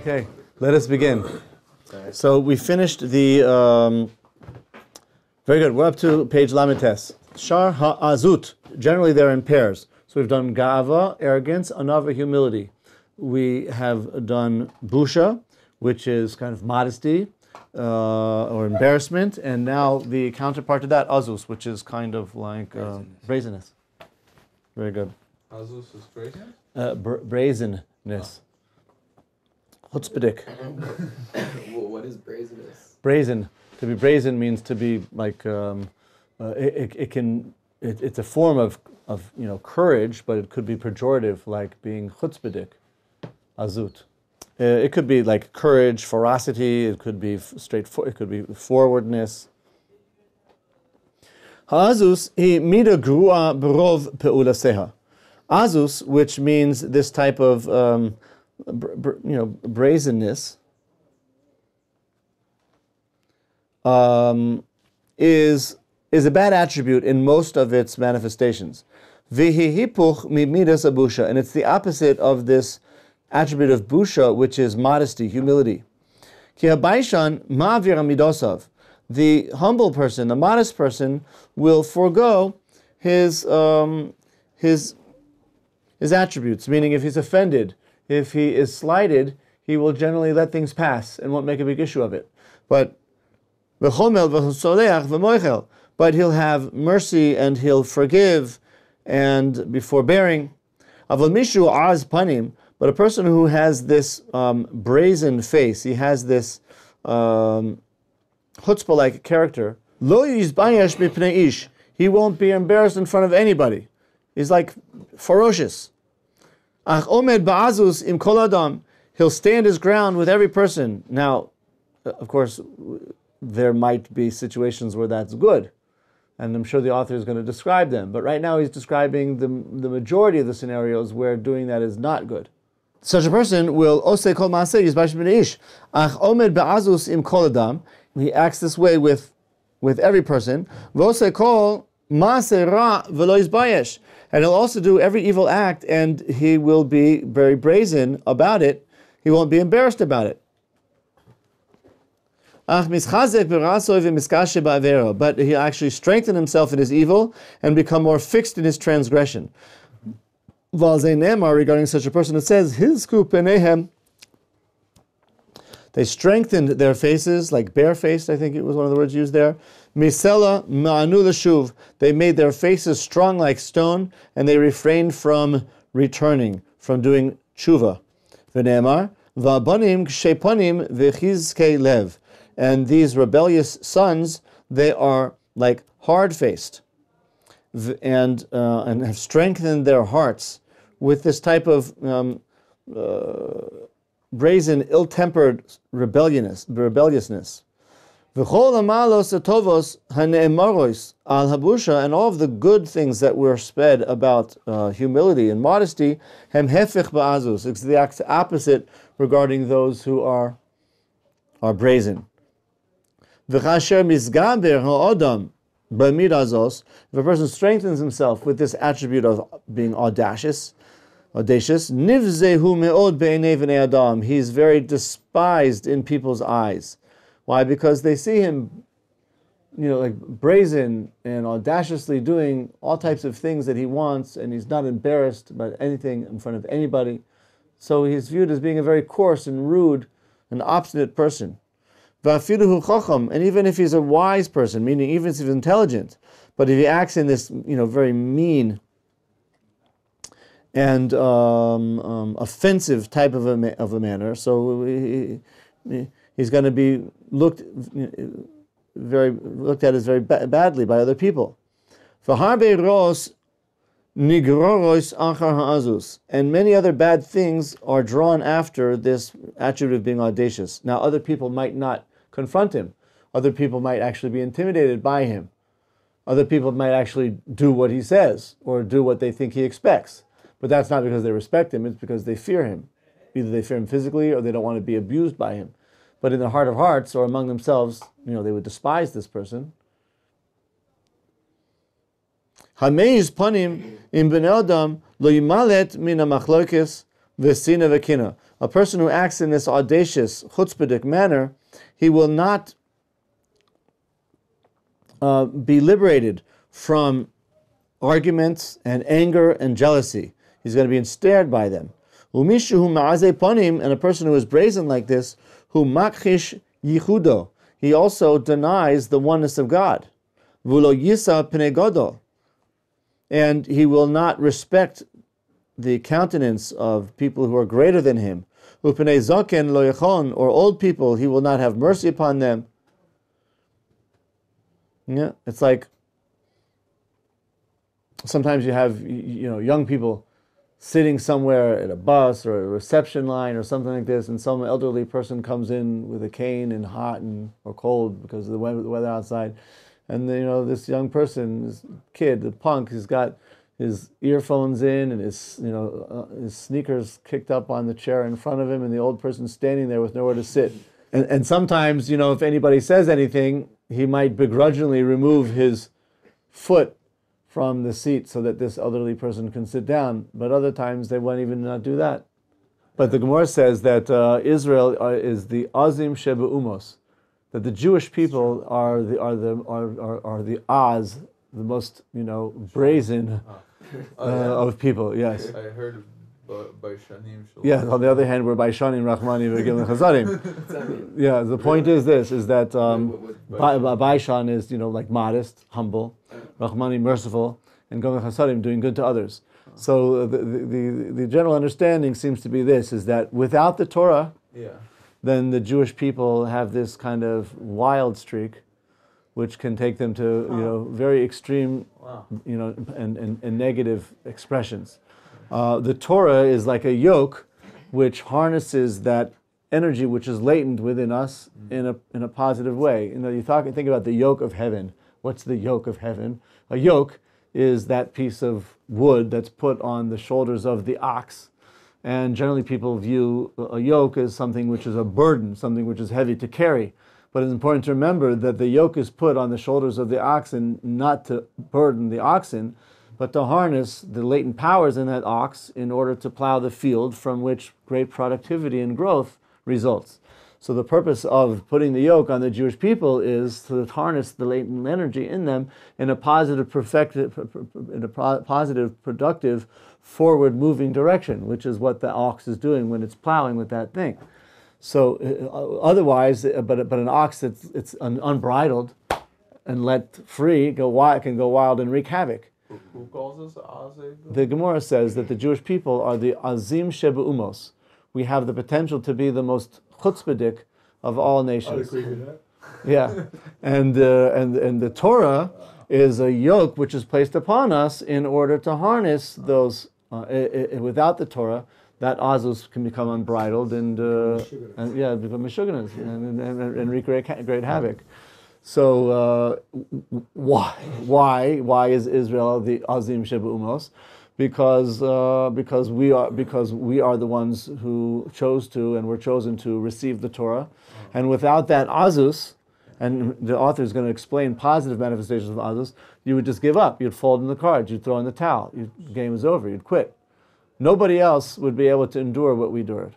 Okay, let us begin. So we finished the, very good, we're up to page Lamites. Shar ha'azut, generally they're in pairs. So we've done gava, arrogance, anava, humility. We have done busha, which is kind of modesty or embarrassment, and now the counterpart to that, azus, which is kind of like brazenness. Very good. Azus is brazen? Brazenness. Chutzpahdik. What is brazenness? Brazen. To be brazen means to be like it's a form of courage, but it could be pejorative, like being chutzpahdik, azut. It could be like courage, ferocity. It could be straightforward. It could be forwardness. Ha'azus hi mida grua berov peulaseha. Azus, which means this type of brazenness, is a bad attribute in most of its manifestations. Vihi hipuch midas abusha, and it's the opposite of this attribute of busha, which is modesty, humility. Ki habaishan ma'avir midosav. The humble person, the modest person, will forgo his attributes. Meaning, if he's offended, if he is slighted, he will generally let things pass and won't make a big issue of it. But he'll have mercy and he'll forgive and be forbearing. But a person who has this brazen face, he has this chutzpah-like character, he won't be embarrassed in front of anybody. He's like ferocious. He'll stand his ground with every person. Now, of course, there might be situations where that's good, and I'm sure the author is going to describe them. But right now he's describing the majority of the scenarios where doing that is not good. Such a person will osei kol maaseh yizbash b'nei ish, ach omed be'azus im kol adam. He acts this way with every person. V'osei kol maaseh ra v'lo yizbayesh. And he'll also do every evil act, and he will be very brazen about it. He won't be embarrassed about it. But he'll actually strengthen himself in his evil and become more fixed in his transgression. Regarding such a person, it says, they strengthened their faces, like barefaced, I think it was one of the words used there. Misela ma'anu l'shuv. They made their faces strong like stone, and they refrained from returning, from doing tshuva. V'ne'emar, va'abanim kshepanim v'chizkei lev. And these rebellious sons, they are like hard-faced, and have strengthened their hearts with this type of brazen, ill-tempered rebelliousness. And all of the good things that were said about humility and modesty, it's the opposite regarding those who are brazen. If a person strengthens himself with this attribute of being audacious, he's very despised in people's eyes. Why? Because they see him, like brazen and audaciously doing all types of things that he wants, and he's not embarrassed about anything in front of anybody. So he's viewed as being a very coarse and rude and obstinate person. And even if he's a wise person, meaning even if he's intelligent, but if he acts in this, very mean and offensive type of a manner, so he's going to be looked at as very badly by other people. And many other bad things are drawn after this attribute of being audacious. Now, other people might not confront him. Other people might actually be intimidated by him. Other people might actually do what he says or do what they think he expects. But that's not because they respect him, it's because they fear him. Either they fear him physically or they don't want to be abused by him. But in their heart of hearts or among themselves, they would despise this person. Hameiz panim im bnei adam lo yimalet min hamachlokes v'sina v'kina. A person who acts in this audacious, chutzpahdik manner, he will not be liberated from arguments and anger and jealousy. He's going to be ensnared by them. Umishu ma'azeh panim, and a person who is brazen like this, who makhish yichudo, he also denies the oneness of God. V'lo yisa pnei gadol, and he will not respect the countenance of people who are greater than him. U'pnei zaken lo yachon, or old people, he will not have mercy upon them. Yeah, it's like sometimes you have young people sitting somewhere at a bus or a reception line or something like this, and some elderly person comes in with a cane and hot or cold because of the weather outside, and this young person, this kid, the punk, he's got his earphones in and his sneakers kicked up on the chair in front of him, and the old person's standing there with nowhere to sit. And sometimes, if anybody says anything, he might begrudgingly remove his foot from the seat so that this elderly person can sit down. But other times they won't even not do that. But the Gemara says that Israel is the Azim Sheba Umos, that the Jewish people are the Az, the most brazen of people. Yes. I heard Baishanim. Yeah. On the other hand, we're Baishanim, Rahmanim, V'Gilin Chazarim. Yeah. The point is that Baishan is like modest, humble. Rahmani, merciful, and Gomel Chasadim, doing good to others. So the general understanding seems to be this, is that without the Torah, then the Jewish people have this kind of wild streak, which can take them to very extreme, and negative expressions. The Torah is like a yoke which harnesses that energy which is latent within us in a positive way. You think about the yoke of heaven. What's the yoke of heaven? A yoke is that piece of wood that's put on the shoulders of the ox. And generally people view a yoke as something which is a burden, something which is heavy to carry. But it's important to remember that the yoke is put on the shoulders of the oxen not to burden the oxen, but to harness the latent powers in that ox in order to plow the field from which great productivity and growth results. So the purpose of putting the yoke on the Jewish people is to harness the latent energy in them in a positive, productive, forward-moving direction, which is what the ox is doing when it's plowing with that thing. So otherwise, but an ox that's unbridled and let free can go wild and wreak havoc. Who calls us Azim? The Gemara says that the Jewish people are the Azim Sheba Umos. We have the potential to be the most chutzpahdik of all nations. Yeah, and the Torah is a yoke which is placed upon us in order to harness those. Without the Torah, that azus can become unbridled and become mishuganas and wreak great havoc. So why is Israel the Azim Sheba Umos? Because we are the ones who chose to and were chosen to receive the Torah, and without that azus, and the author is going to explain positive manifestations of azus, you would just give up. You'd fold in the cards. You'd throw in the towel. The game is over. You'd quit. Nobody else would be able to endure what we endured.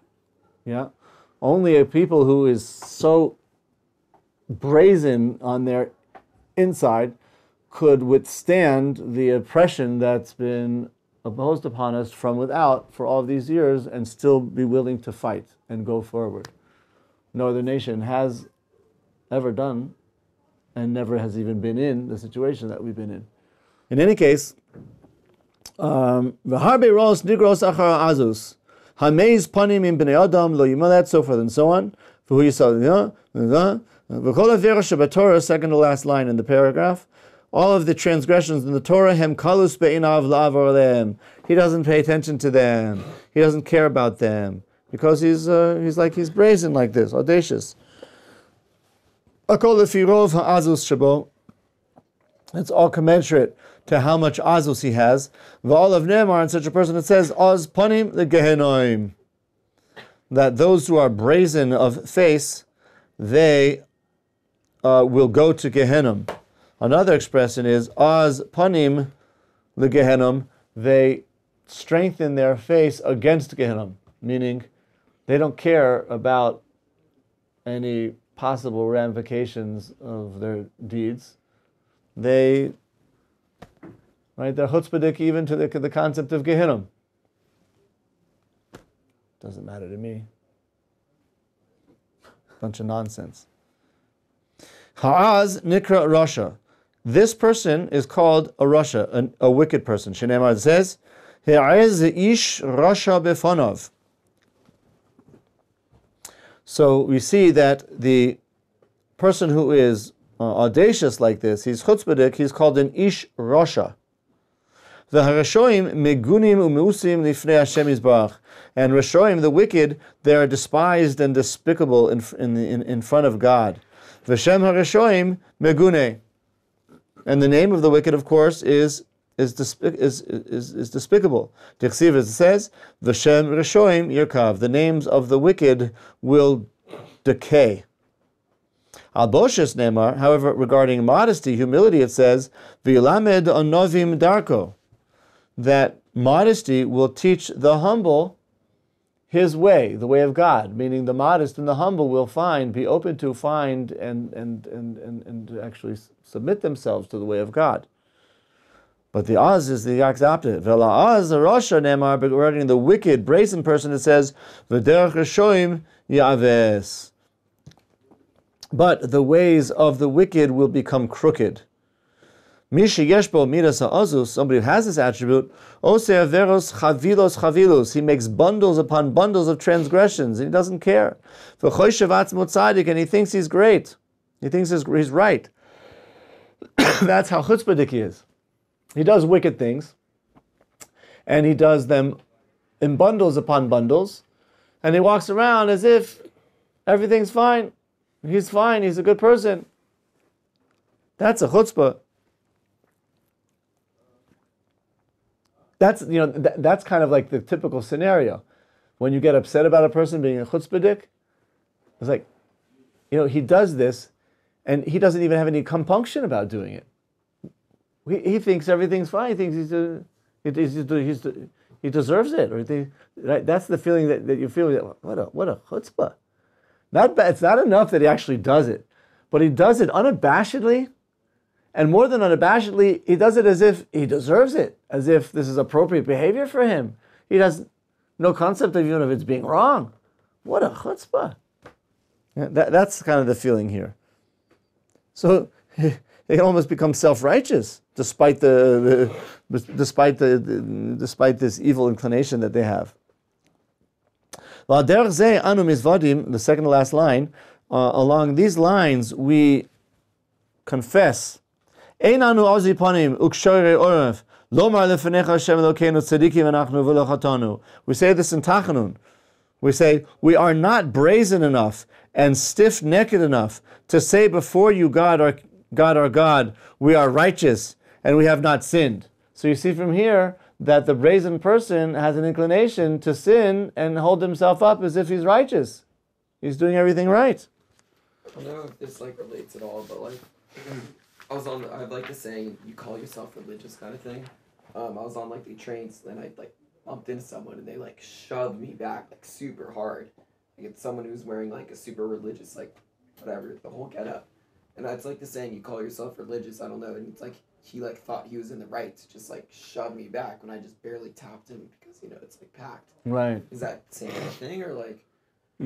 Yeah, only a people who is so brazen on their inside could withstand the oppression that's been imposed upon us from without for all of these years and still be willing to fight and go forward. No other nation has ever done and never has even been in the situation that we've been in. In any case, v'harbe ros nigros achar azus hameiz panim im bnei adam lo yimalet, so forth and so on. V'hu yisal v'kol avera shebatorah, second to last line in the paragraph. All of the transgressions in the Torah, hem kalus be'inav la'avor alehem. He doesn't pay attention to them. He doesn't care about them because he's brazen like this, audacious. Akol lefi rov ha'azus shabo. It's all commensurate to how much azus he has. V'ol of Ne'emar, and such a person that says oz panim legehenom, that those who are brazen of face, they will go to Gehenom. Another expression is oz panim legehenom, they strengthen their face against Gehenom, meaning They don't care about any possible ramifications of their deeds. They're chutzpahdik even to the concept of Gehinnom. Doesn't matter to me. Bunch of nonsense. Ha'az nikra rasha. This person is called a rasha, a wicked person. Shneimar says, Ha'az ish rasha befonov. So we see that the person who is audacious like this, he's chutzpahdik, he's called an ish rasha. The harashoim megunim umeusim lifnei Hashem yizbarach. And rashoim, the wicked, they are despised and despicable in front of God. V'shem harashoim megune. And the name of the wicked, of course, is despicable. Tichsiv, as it says, V'shem rashoim yirkav. The names of the wicked will decay. Al boshes nemar, however, regarding modesty, humility, it says, V'yilamed onovim darko. That modesty will teach the humble his way, the way of God, meaning the modest and the humble will be open to find and actually submit themselves to the way of God. But the az is the exact opposite. Vela az rasha nemar, but regarding the wicked, brazen person, it says, V'derech rashoim yaves. But the ways of the wicked will become crooked. Somebody who has this attribute, he makes bundles upon bundles of transgressions, and he doesn't care. And he thinks he's great. He thinks he's right. That's how chutzpahdik he is. He does wicked things, and he does them in bundles upon bundles, and he walks around as if everything's fine. He's fine. He's a good person. That's a chutzpah. That's kind of like the typical scenario. When you get upset about a person being a chutzpahdik, it's like, he does this, and he doesn't even have any compunction about doing it. He thinks everything's fine. He thinks he deserves it, right? That's the feeling that you feel. What a chutzpah! It's not enough that he actually does it, but he does it unabashedly. And more than unabashedly, he does it as if he deserves it, as if this is appropriate behavior for him. He has no concept of even if it's being wrong. What a chutzpah. Yeah, that's kind of the feeling here. So they almost become self-righteous, despite despite this evil inclination that they have. The second to last line, along these lines, we confess. We say this in Tachanun. We say, we are not brazen enough and stiff-necked enough to say before you, God, our God, we are righteous and we have not sinned. So you see from here that the brazen person has an inclination to sin and hold himself up as if he's righteous. He's doing everything right. I don't know if this relates at all, but I have the saying, you call yourself religious kind of thing. I was on the trains, and I bumped into someone, and they shoved me back super hard. It's someone who's wearing a super religious whatever, the whole getup. And it's the saying, you call yourself religious. I don't know, and it's he thought he was in the right to just shove me back when I just barely tapped him because it's packed. Right. Is that same thing or I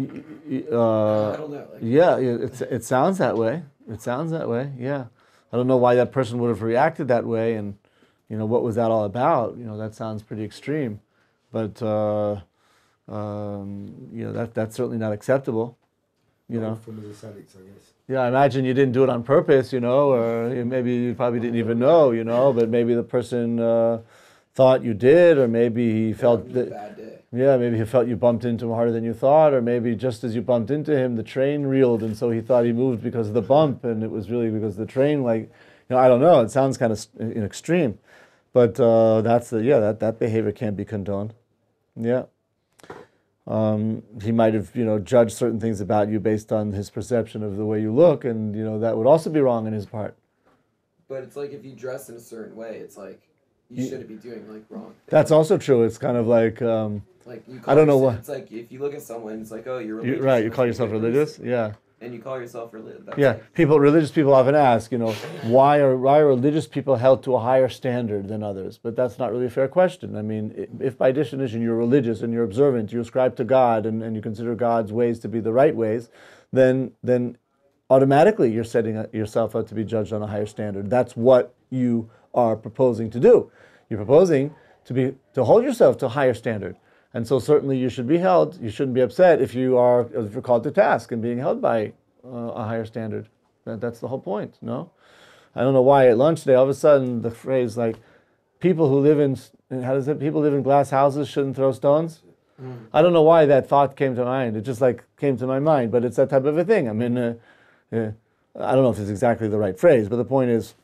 don't know. Yeah, it sounds that way. It sounds that way. Yeah. I don't know why that person would have reacted that way, and what was that all about? That sounds pretty extreme, but that's certainly not acceptable. From the Tzaddiks, I guess. Yeah, I imagine you didn't do it on purpose, or maybe you probably didn't even know, but maybe the person thought you did, or maybe he felt that. Bad day. Yeah, maybe he felt you bumped into him harder than you thought, or maybe just as you bumped into him, the train reeled, and so he thought he moved because of the bump, and it was really because the train, I don't know. It sounds kind of extreme, but that behavior can't be condoned. Yeah, he might have judged certain things about you based on his perception of the way you look, and that would also be wrong on his part. But it's if you dress in a certain way, it's you shouldn't be doing like wrong things. That's also true. It's kind of like Like you I don't know what. It's like if you look at someone, it's like, oh, you're religious. Right, you call yourself religious? Yeah. And you call yourself religious. Yeah, religious people often ask, why are religious people held to a higher standard than others? But that's not really a fair question. I mean, if by definition you're religious and you're observant, you ascribe to God and you consider God's ways to be the right ways, then automatically you're setting yourself up to be judged on a higher standard. That's what you are proposing to do. You're proposing to hold yourself to a higher standard. And so certainly you should be held. You shouldn't be upset if you're called to task and being held by a higher standard. That's the whole point, no? I don't know why at lunch today all of a sudden the phrase like people who live in people live in glass houses shouldn't throw stones. I don't know why that thought came to mind. It just like came to my mind, but it's that type of a thing. I mean, I don't know if it's exactly the right phrase, but the point is,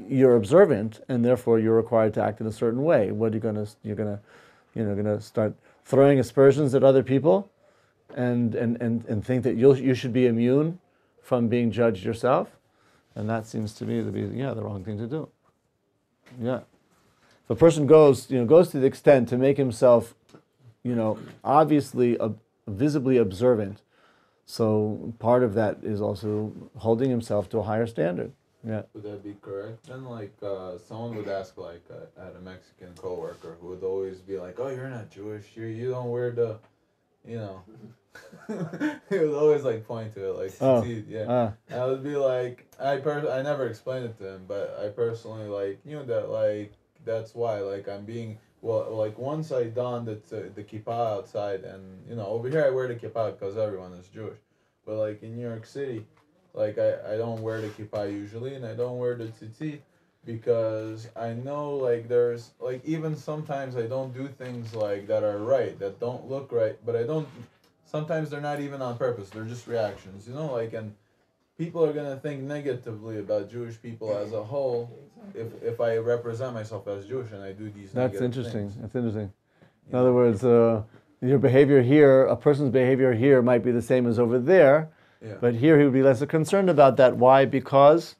you're observant and therefore you're required to act in a certain way. What are you're gonna start throwing aspersions at other people, and think that you should be immune from being judged yourself, and that seems to me to be the wrong thing to do. Yeah, if a person goes to the extent to make himself, obviously visibly observant, so part of that is also holding himself to a higher standard. Yeah. Would that be correct? Then, like, someone would ask, like, I had a Mexican coworker who would always be like, "Oh, you're not Jewish. You don't wear the, He would always like point to it, like, I would be like, I never explained it to him, but I personally like knew that like that's why like I'm being like once I donned the kippah outside, and over here I wear the kippah because everyone is Jewish, but like in New York City. Like, I don't wear the kippah usually, and I don't wear the tzitzit, because I know, like, there's, like, even sometimes I don't do things, like, that are right, that don't look right, but sometimes they're not even on purpose, they're just reactions, like, and people are going to think negatively about Jewish people as a whole if I represent myself as Jewish and I do these That's interesting. things. That's interesting. In other words, your behavior here, a person's behavior here might be the same as over there. Yeah. But here he would be less concerned about that. Why? Because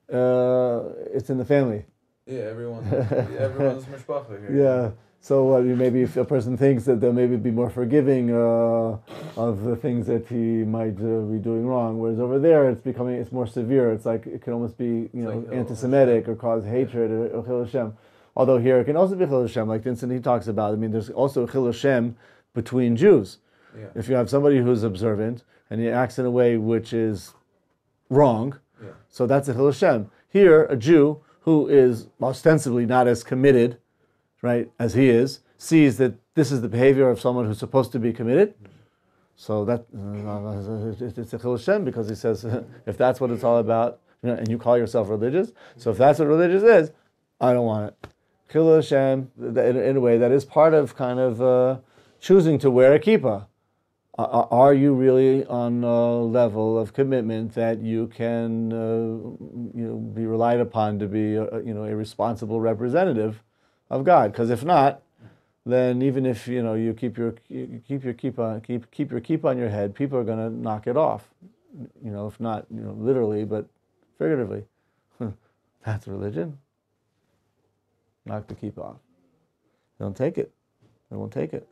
it's in the family. Yeah, everyone's mishpacha here. Yeah. So maybe if a person thinks that they'll maybe be more forgiving of the things that he might be doing wrong, whereas over there it's more severe. It's like it can almost be anti-Semitic or cause hatred or Chil Hashem. Although here it can also be Chil Hashem, like the incident he talks about. I mean, there's also Chil Hashem between Jews. Yeah. If you have somebody who's observant and he acts in a way which is wrong, so that's a Chil Hashem. Here, a Jew who is ostensibly not as committed, right, as he is, sees that this is the behavior of someone who's supposed to be committed. So that it's a Chil Hashem, because he says, if that's what it's all about, and you call yourself religious, so if that's what religious is, I don't want it. Chil Hashem, in a way, that is part of kind of choosing to wear a kippah. Are you really on a level of commitment that you can, be relied upon to be, a responsible representative of God? Because if not, then even if you keep your kippah on your head, people are going to knock it off. If not literally, but figuratively. That's religion. Knock the kippah off. They don't take it. They won't take it.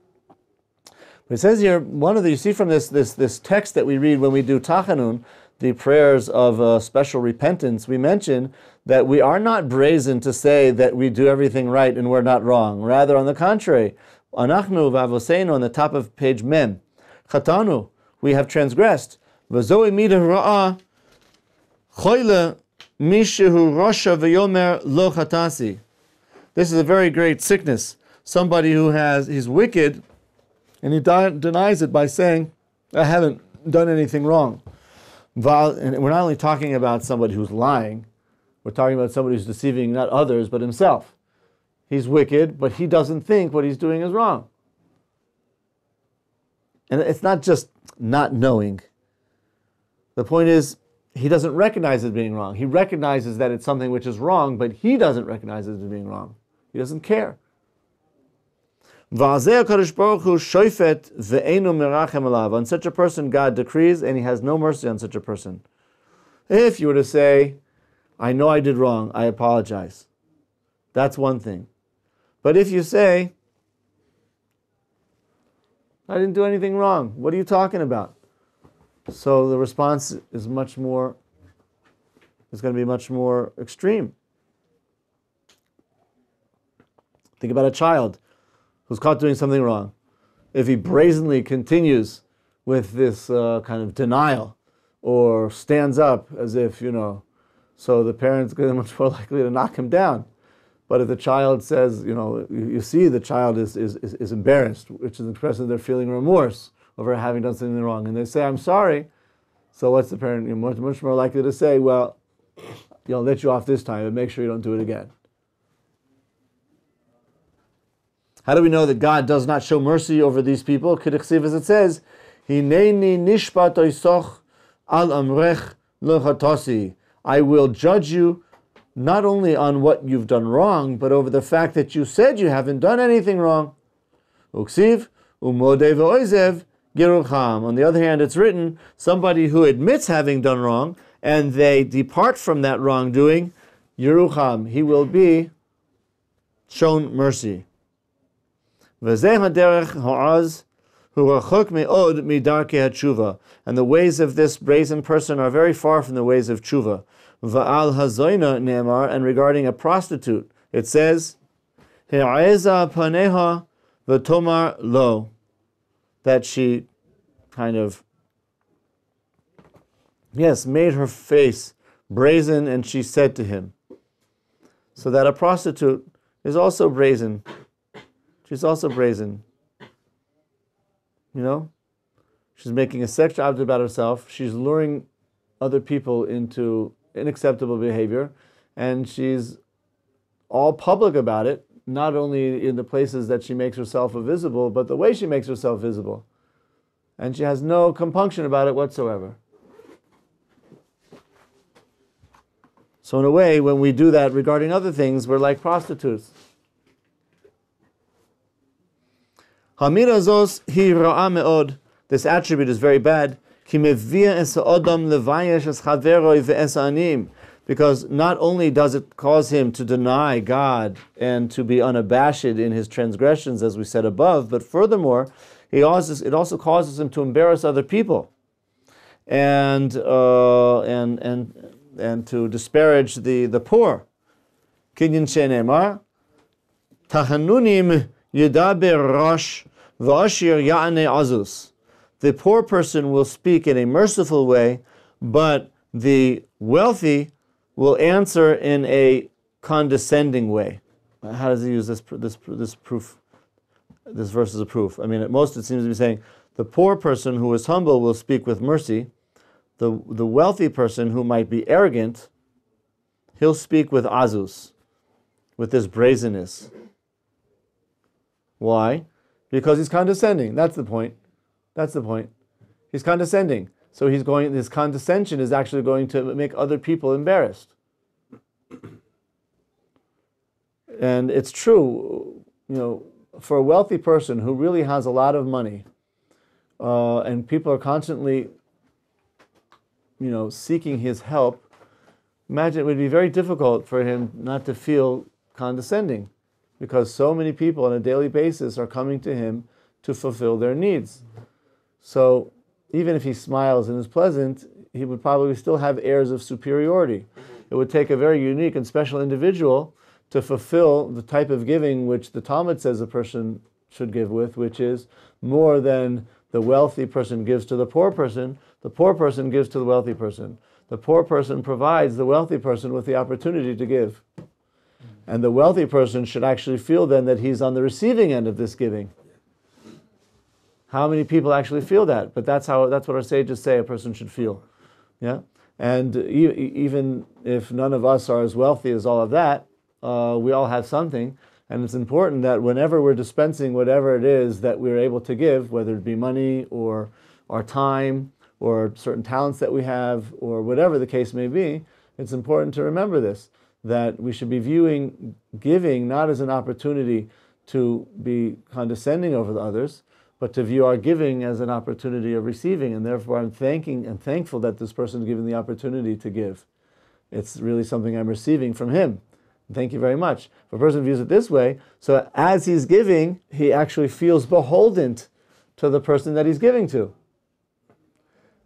But it says here, you see from this text that we read when we do Tachanun, the prayers of special repentance, we mention that we are not brazen to say that we do everything right and we're not wrong. Rather, on the contrary, Anachnu v'avoseinu, on the top of page Mem, Chatanu, we have transgressed. V'zoi midah ra'ah, choyle mishehu rosha v'yomer lo chatasi. This is a very great sickness. Somebody he's wicked, and he denies it by saying, I haven't done anything wrong. And we're not only talking about somebody who's lying, we're talking about somebody who's deceiving not others, but himself. He's wicked, but he doesn't think what he's doing is wrong. And it's not just not knowing. The point is, he doesn't recognize it being wrong. He recognizes that it's something which is wrong, but he doesn't recognize it as being wrong. He doesn't care. On such a person, God decrees, and He has no mercy on such a person. If you were to say, I know I did wrong, I apologize. that's one thing. But if you say, I didn't do anything wrong, what are you talking about? So the response is going to be much more extreme. Think about a child who's caught doing something wrong. If he brazenly continues with this kind of denial or stands up as if, so the parent's going to be much more likely to knock him down. But if the child says, you see the child is embarrassed, which is expressing their feeling remorse over having done something wrong, and they say, I'm sorry, so what's the parent much more likely to say, well, I'll let you off this time, but make sure you don't do it again. How do we know that God does not show mercy over these people? K'dichsiv, as it says, Hineni nishpat oisoch al amrech l'chatasi. I will judge you not only on what you've done wrong, but over the fact that you said you haven't done anything wrong. Uksiv, umodeh ve'oizev girucham. On the other hand, it's written, somebody who admits having done wrong, and they depart from that wrongdoing, Yerucham, he will be shown mercy. V'zeh haderech ha'az hu rachok me'od midarkei hatshuva. And the ways of this brazen person are very far from the ways of tshuva. Va'al hazoina ne'emar, and regarding a prostitute, it says, He'eza paneha v'tomar lo, that she kind of, made her face brazen, and she said to him. So that a prostitute is also brazen. She's also brazen. She's making a sexual object about herself. She's luring other people into unacceptable behavior, and she's all public about it, not only in the places that she makes herself visible, but the way she makes herself visible. And she has no compunction about it whatsoever. So in a way, when we do that regarding other things, we're like prostitutes. Hamira zos hi ra'a me'od. This attribute is very bad. Ki mevia es ha'odam levayesh es chaveroi ve'es ha'anim. Because not only does it cause him to deny God and to be unabashed in his transgressions, as we said above, but furthermore, it also causes him to embarrass other people and to disparage the poor. Kinyan shenemar tahanunim yedaber rosh v'ashir ya'ane azus. The poor person will speak in a merciful way, but the wealthy will answer in a condescending way. How does he use this proof? This verse is a proof. I mean, at most it seems to be saying the poor person who is humble will speak with mercy. The wealthy person who might be arrogant, he'll speak with azus, with this brazenness. Why? Because he's condescending. That's the point. He's condescending. So his condescension is actually going to make other people embarrassed. And it's true, for a wealthy person who really has a lot of money, and people are constantly, seeking his help, imagine it would be very difficult for him not to feel condescending, because so many people on a daily basis are coming to him to fulfill their needs. So even if he smiles and is pleasant, he would probably still have airs of superiority. It would take a very unique and special individual to fulfill the type of giving which the Talmud says a person should give with, which is more than the wealthy person gives to the poor person gives to the wealthy person. The poor person provides the wealthy person with the opportunity to give. And the wealthy person should actually feel then that he's on the receiving end of this giving. How many people actually feel that? But that's what our sages say a person should feel. Yeah? And even if none of us are as wealthy as all of that, we all have something. And it's important that whenever we're dispensing whatever it is that we're able to give, whether it be money or our time or certain talents that we have or whatever the case may be, it's important to remember this, that we should be viewing giving not as an opportunity to be condescending over the others, but to view our giving as an opportunity of receiving. And therefore I'm thanking and thankful that this person is given the opportunity to give. It's really something I'm receiving from him. Thank you very much. If a person views it this way, so as he's giving, he actually feels beholden to the person that he's giving to.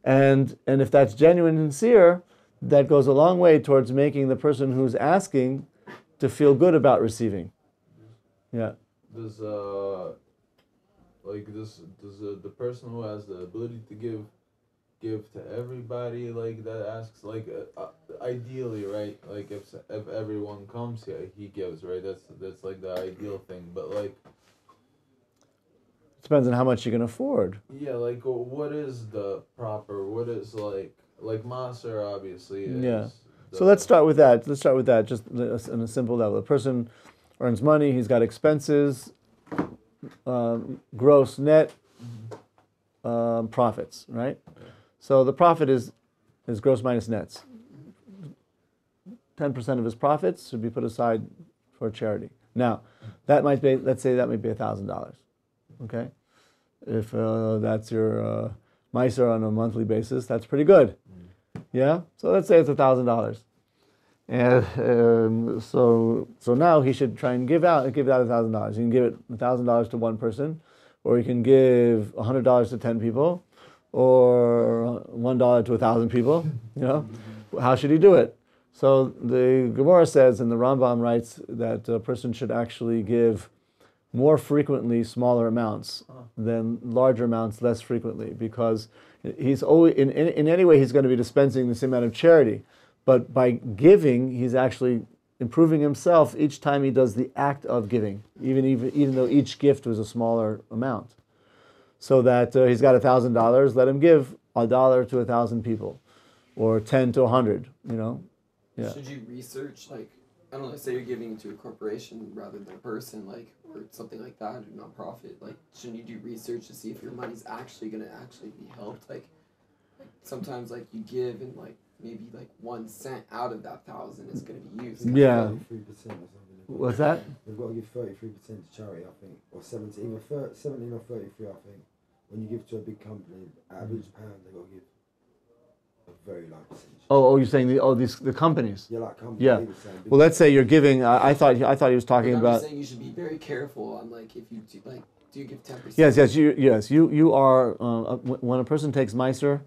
And if that's genuine and sincere, that goes a long way towards making the person who's asking to feel good about receiving. Yeah. Does the person who has the ability to give to everybody like that asks, like ideally, right? Like if everyone comes here, he gives, right? That's like the ideal thing. But like, Depends on how much you can afford. yeah, like what is the proper? What is like Maser obviously is. Yeah. So let's start with that. Just on a simple level. A person earns money. He's got expenses, gross, net, profits, right? So the profit is gross minus nets. 10% of his profits should be put aside for charity. Now, that might be, let's say that might be $1,000. Okay? If that's your miser on a monthly basis, that's pretty good. Yeah? So let's say it's $1,000. And so now he should try and give out $1,000. You can give it $1,000 to one person, or you can give $100 to 10 people, or $1 to 1,000 people. You know, how should he do it? So the Gemara says, and the Rambam writes, that a person should actually give more frequently smaller amounts than larger amounts less frequently, because he's always in any way he's going to be dispensing the same amount of charity. But by giving, he's actually improving himself each time he does the act of giving, even though each gift was a smaller amount. So that he's got $1,000, let him give $1 to 1,000 people, or 10 to 100. You know, yeah. Should you research, like, I don't know, say you're giving to a corporation rather than a person, like, or something like that, or nonprofit, like, shouldn't you do research to see if your money's actually going to actually be helped? Like sometimes, like, you give and, like, maybe, like, 1 cent out of that 1,000 is going to be used. Yeah. 33% or something. What's that? They've got to give 33% to charity, I think, or 17, either 17 or 33, I think. When you give to a big company, average pound, they've got to give a very large percentage. Oh, you're saying the companies? Yeah, like companies. Yeah. Well, let's say you're giving. I thought he was talking I'm about. just saying you should be very careful on, like, if you do, like, do you give 10%? Yes. You are when a person takes meiser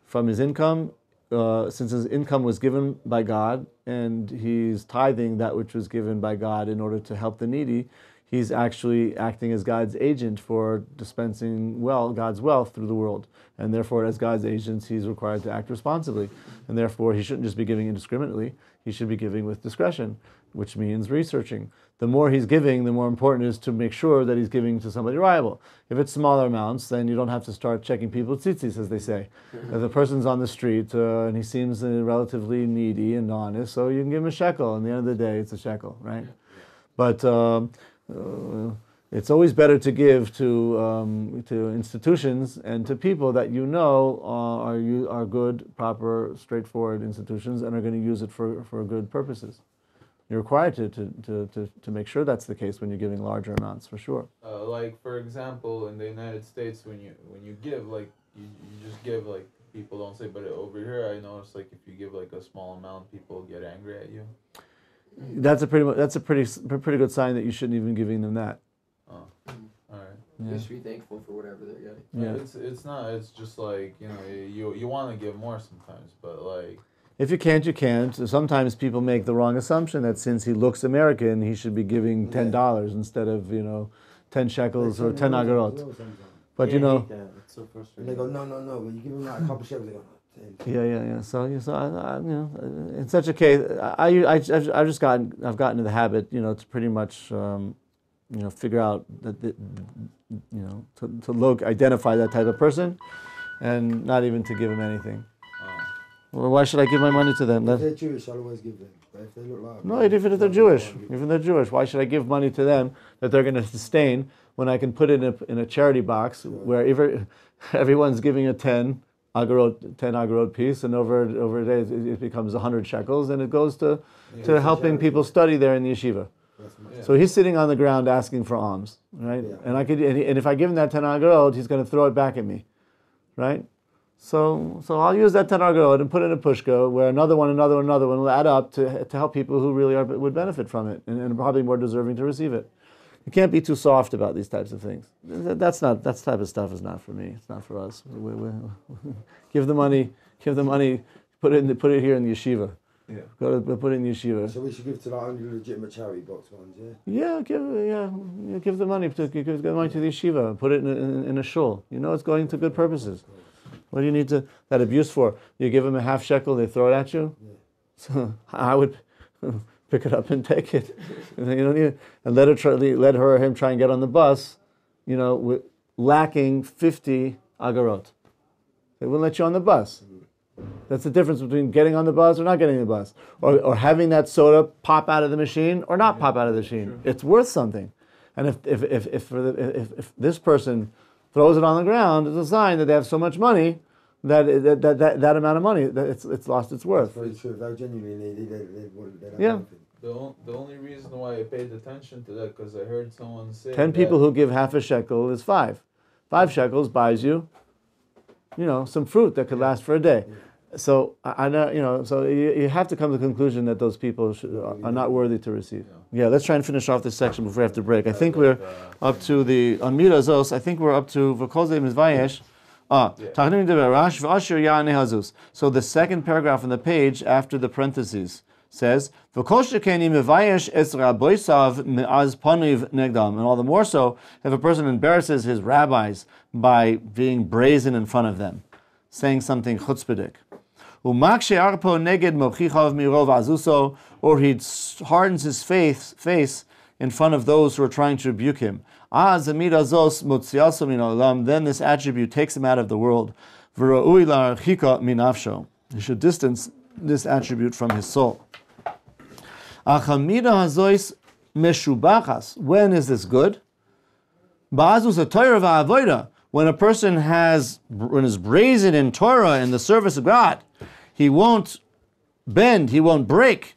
from his income, since his income was given by God and he's tithing that which was given by God in order to help the needy, he's actually acting as God's agent for dispensing God's wealth through the world. And therefore, as God's agent, he's required to act responsibly. And therefore, he shouldn't just be giving indiscriminately, he should be giving with discretion, which means researching. The more he's giving, the more important it is to make sure that he's giving to somebody reliable. If it's smaller amounts, then you don't have to start checking people's tzitzis, as they say. If the person's on the street and he seems relatively needy and honest, so you can give him a shekel. And at the end of the day, it's a shekel, right? But it's always better to give to institutions and to people that you know are good, proper, straightforward institutions and are going to use it for good purposes. You're required to make sure that's the case when you're giving larger amounts, for sure. Like, for example, in the United States, when you give, like, you just give, like, people don't say, but over here I noticed, like, if you give, like, a small amount, people get angry at you. That's a pretty good sign that you shouldn't even giving them that. Oh, all right. They should be thankful for whatever they're getting. Yeah. It's not. It's just like, you want to give more sometimes, but like. If you can't, you can't. Sometimes people make the wrong assumption that since he looks American, he should be giving $10 instead of 10 shekels or 10 agarot. But it's so frustrating. And they go, no. When you give them like a couple shekels, they go, 10. Yeah. So I, in such a case, I've gotten to the habit, to pretty much, figure out that, to identify that type of person, and not even to give him anything. Well, why should I give my money to them? If they're Jewish, I'll always give them. But if they look like... No, even if they're Jewish. Why should I give money to them that they're going to sustain when I can put it in a charity box where everyone's giving a 10 agarot piece, and over a day it becomes 100 shekels, and it goes to helping people study there in the yeshiva. Yeah. So he's sitting on the ground asking for alms, right? Yeah. And if I give him that 10 agarot, he's going to throw it back at me, right? So I'll use that 10 agarot and put it in a pushka, where another one will add up to help people who really would benefit from it and are probably more deserving to receive it. You can't be too soft about these types of things. That type of stuff is not for me. It's not for us. Give the money. Put it here in the yeshiva. Yeah. Put it in the yeshiva. So we should give to like only legitimate charity box ones, yeah? Give the money to the yeshiva. Put it in a shul. You know it's going to good purposes. What do you need that abuse for? You give them a half shekel, they throw it at you? Yeah. So I would pick it up and take it. You don't need it. And let her or him try and get on the bus, with lacking 50 agarot. They wouldn't let you on the bus. That's the difference between getting on the bus or not getting on the bus. Or having that soda pop out of the machine or not pop out of the machine. Sure. It's worth something. And if this person throws it on the ground, it's a sign that they have so much money that amount of money, it's lost its worth. That's very true. If they genuinely need it, they yeah. The only reason why I paid attention to that, because I heard someone say 10 people who give half a shekel is 5. 5 shekels buys you, some fruit that could last for a day. So I know, so you have to come to the conclusion that those people are not worthy to receive. Yeah, let's try and finish off this section before we have to break. I think we're up to on Mirazos. I think we're up to V'kolzei Mizvayesh. So the second paragraph on the page after the parentheses says, and all the more so if a person embarrasses his rabbis by being brazen in front of them, saying something chutzpahdik. Or he hardens his face in front of those who are trying to rebuke him. Then this attribute takes him out of the world. He should distance this attribute from his soul. When is this good? When a person is brazen in Torah in the service of God, he won't bend, he won't break,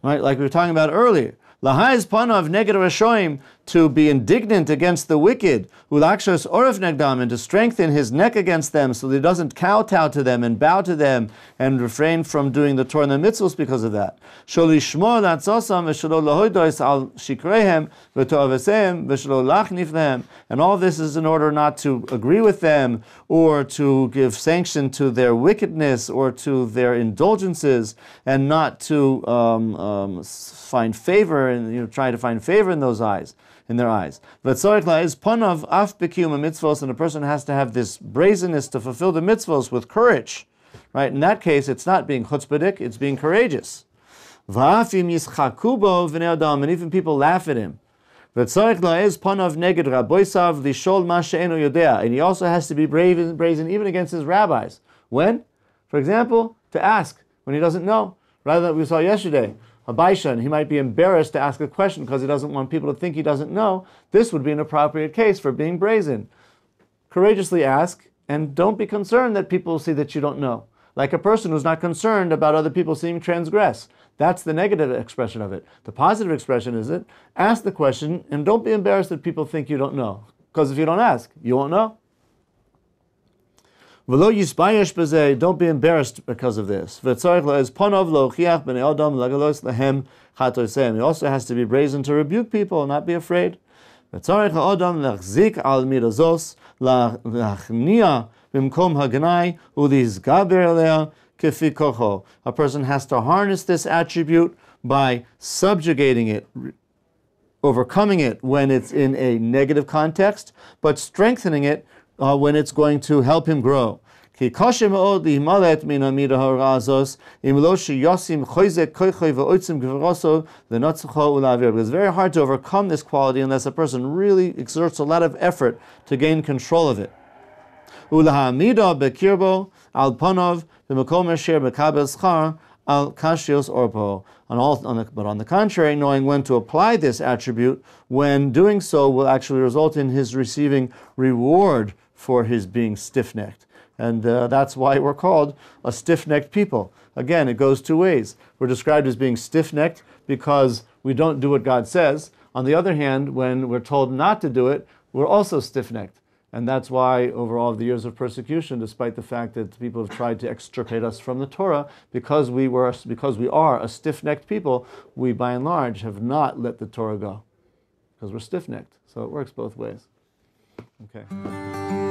right? Like we were talking about earlier. Lahayz panav neged rashoim, to be indignant against the wicked, ulakshos oref negdam, and to strengthen his neck against them so that he doesn't kowtow to them and bow to them and refrain from doing the Torah and the mitzvahs because of that. Sholishmo latzosam v'shelo lahoidos al shikreihem v'to'avesem v'shelo lachnif lehem, and all this is in order not to agree with them or to give sanction to their wickedness or to their indulgences, and not to find favor and try to find favor in those eyes. In their eyes. And a person has to have this brazenness to fulfill the mitzvos with courage. Right? In that case, it's not being chutzpahdik, it's being courageous. And even people laugh at him. And he also has to be brazen even against his rabbis. When? For example, to ask when he doesn't know. Rather than we saw yesterday, a baishan, he might be embarrassed to ask a question because he doesn't want people to think he doesn't know. This would be an appropriate case for being brazen. Courageously ask, and don't be concerned that people see that you don't know. Like a person who's not concerned about other people seeing you transgress. That's the negative expression of it. The positive expression is it, ask the question, and don't be embarrassed that people think you don't know. Because if you don't ask, you won't know. Don't be embarrassed because of this. He also has to be brazen to rebuke people, not be afraid. A person has to harness this attribute by subjugating it, overcoming it when it's in a negative context, but strengthening it when it's going to help him grow. It's very hard to overcome this quality unless a person really exerts a lot of effort to gain control of it. But on the contrary, knowing when to apply this attribute, when doing so will actually result in his receiving reward for his being stiff-necked. And that's why we're called a stiff-necked people. Again, it goes two ways. We're described as being stiff-necked because we don't do what God says. On the other hand, when we're told not to do it, we're also stiff-necked. And that's why, over all of the years of persecution, despite the fact that people have tried to extirpate us from the Torah, because we are a stiff-necked people, we, by and large, have not let the Torah go, because we're stiff-necked. So it works both ways. Okay.